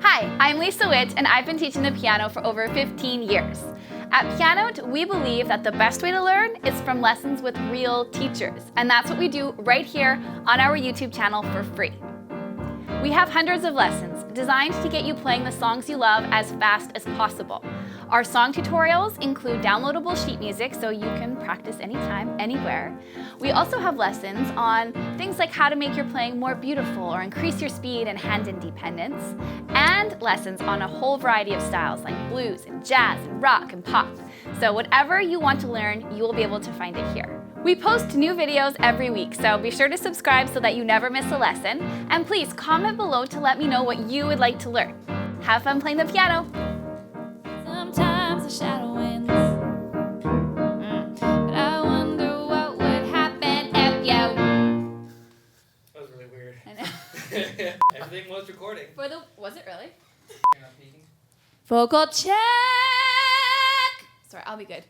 Hi, I'm Lisa Witt, and I've been teaching the piano for over 15 years. At Pianote, we believe that the best way to learn is from lessons with real teachers, and that's what we do right here on our YouTube channel for free. We have hundreds of lessons designed to get you playing the songs you love as fast as possible. Our song tutorials include downloadable sheet music so you can practice anytime, anywhere. We also have lessons on things like how to make your playing more beautiful or increase your speed and hand independence, and lessons on a whole variety of styles like blues and jazz and rock and pop. So whatever you want to learn, you will be able to find it here. We post new videos every week, so be sure to subscribe so that you never miss a lesson. And please comment below to let me know what you would like to learn. Have fun playing the piano. Sometimes the shadow wins. But I wonder what would happen if you... That was really weird. I know. Everything was recording. Was it really? You're not peeking? Vocal check! Sorry, I'll be good.